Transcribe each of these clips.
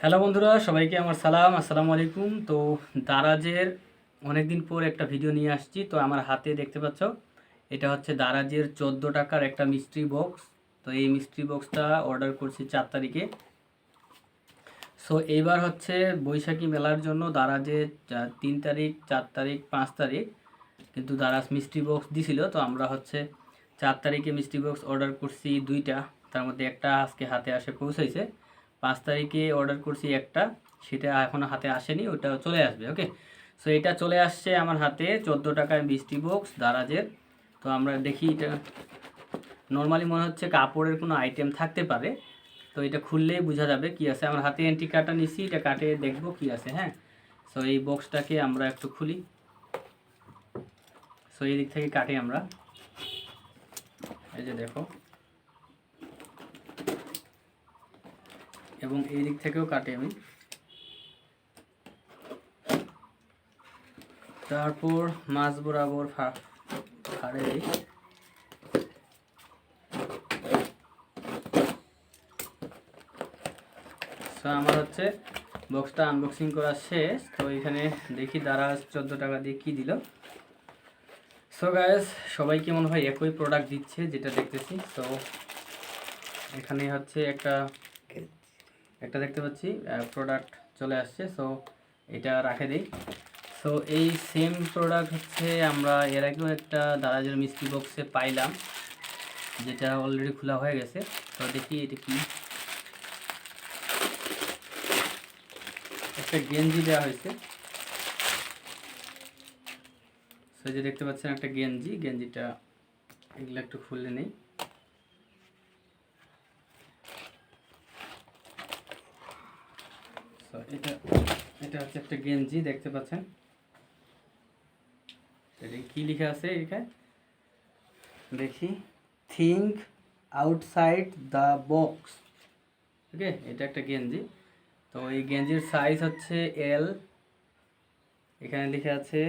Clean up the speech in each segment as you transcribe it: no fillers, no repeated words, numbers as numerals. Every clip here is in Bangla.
হ্যালো বন্ধুরা, সবাইকে আমার সালাম, আসসালামু আলাইকুম। তো দারাজের অনেকদিন পর একটা ভিডিও নিয়ে আসছি। তো আমার হাতে দেখতে পাচ্ছ, এটা হচ্ছে দারাজের 14 টাকার একটা মিস্ট্রি বক্স। তো এই মিস্ট্রি বক্সটা অর্ডার করছি 4 তারিখে। সো এইবার হচ্ছে বৈশাখী মেলার জন্য দারাজে 3 তারিখ, 4 তারিখ, 5 তারিখ কিন্তু দারাজ মিস্ট্রি বক্স দিছিল। তো আমরা হচ্ছে 4 তারিখে মিস্ট্রি বক্স অর্ডার করছি 2টা, তার মধ্যে একটা আজকে হাতে আসে পৌঁছাইছে। 5 তারিখে অর্ডার করছি একটা, সেটা এখনও হাতে আসেনি, ওটা চলে আসবে। ওকে, সো এটা চলে আসছে আমার হাতে 14 টাকার মিস্ট্রি বক্স দারাজের। তো আমরা দেখি, এটা নর্মালি মনে হচ্ছে কাপড়ের কোনো আইটেম থাকতে পারে। তো এটা খুললেই বোঝা যাবে কি আছে। আমার হাতে এন্ট্রি কার্ডটা নিছি, এটা কাটে দেখবো কি আছে। হ্যাঁ, সো এই বক্সটাকে আমরা একটু খুলি। সো এই দিক থেকে কাটি আমরা, এই যে দেখো, এবং এই দিক থেকেও কাটি আমি। তারপর মাছ বরাবর ফাড়ে দিই। সো আমার হচ্ছে বক্সটা আনবক্সিং করা শেষ। তো এখানে দেখি দারাজ 14 টাকা দিয়ে কী দিল। সো গাইস, সবাইকে মনে হয় একই প্রোডাক্ট দিচ্ছে যেটা দেখতেছি। সো এখানে হচ্ছে একটা দেখতে পাচ্ছি প্রোডাক্ট চলে আসছে। সো এটা রাখে দিই। সো এই সেম প্রোডাক্ট হচ্ছে আমরা এর আগেও একটা দারাজের মিস্ট্রি বক্সে পাইলাম, যেটা অলরেডি খোলা হয়ে গেছে। তো দেখি এটা কি। একটা গেঞ্জি দেওয়া হয়েছে। সো যে দেখতে পাচ্ছেন একটা গেঞ্জিটা এগুলো একটু খুলে নেই। সো এটা হচ্ছে একটা গেঞ্জি, দেখতে পাচ্ছেন। এটা কি লেখা আছে এখানে দেখি, থিঙ্ক আউটসাইড দ্য বক্স। ওকে, এটা একটা গেঞ্জি। তো এই গেঞ্জির সাইজ হচ্ছে এল, এখানে লেখা আছে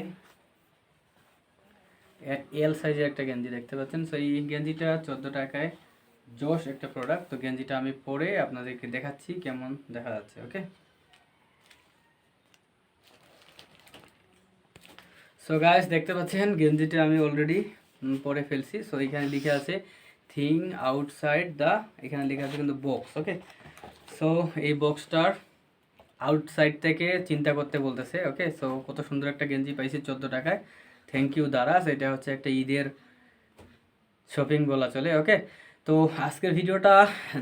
এল সাইজের একটা গেঞ্জি, দেখতে পাচ্ছেন। সো এই গেঞ্জিটা 14 টাকায় জোশ একটা প্রোডাক্ট। তো গেঞ্জিটা আমি পরে আপনাদেরকে দেখাচ্ছি কেমন দেখা যাচ্ছে। ওকে, সো গাইস দেখতে পাচ্ছেন গেঞ্জিটা আমি অলরেডি পরে ফেলছি। সো এখানে লেখা আছে থিং আউটসাইড দ্য, এখানে লেখা আছে কিন্তু বক্স। ওকে, সো এই বক্সটার আউটসাইড থেকে চিন্তা করতে বলতেছে। ওকে, সো কত সুন্দর একটা গেঞ্জি পাইছি 14 টাকায়। Thank you Daraz. এটা হচ্ছে একটা ঈদের শপিং বলা চলে। ওকে, তো আজকের ভিডিওটা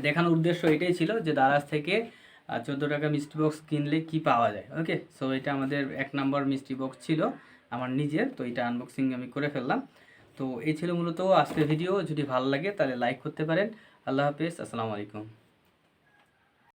দেখানোর উদ্দেশ্য এটাই ছিল যে দারাজ থেকে 14 টাকা মিস্ট্রি বক্স কিনলে কি পাওয়া যায়। ওকে, সো এটা আমাদের 1 নম্বর মিস্ট্রি বক্স ছিল আমার নিজের। তো এটা আনবক্সিং আমি করে ফেললাম। তো এই ছিল মূলত আজকের ভিডিও। যদি ভালো লাগে তাহলে লাইক করতে পারেন। আল্লাহ হাফেজ, আসসালামু আলাইকুম।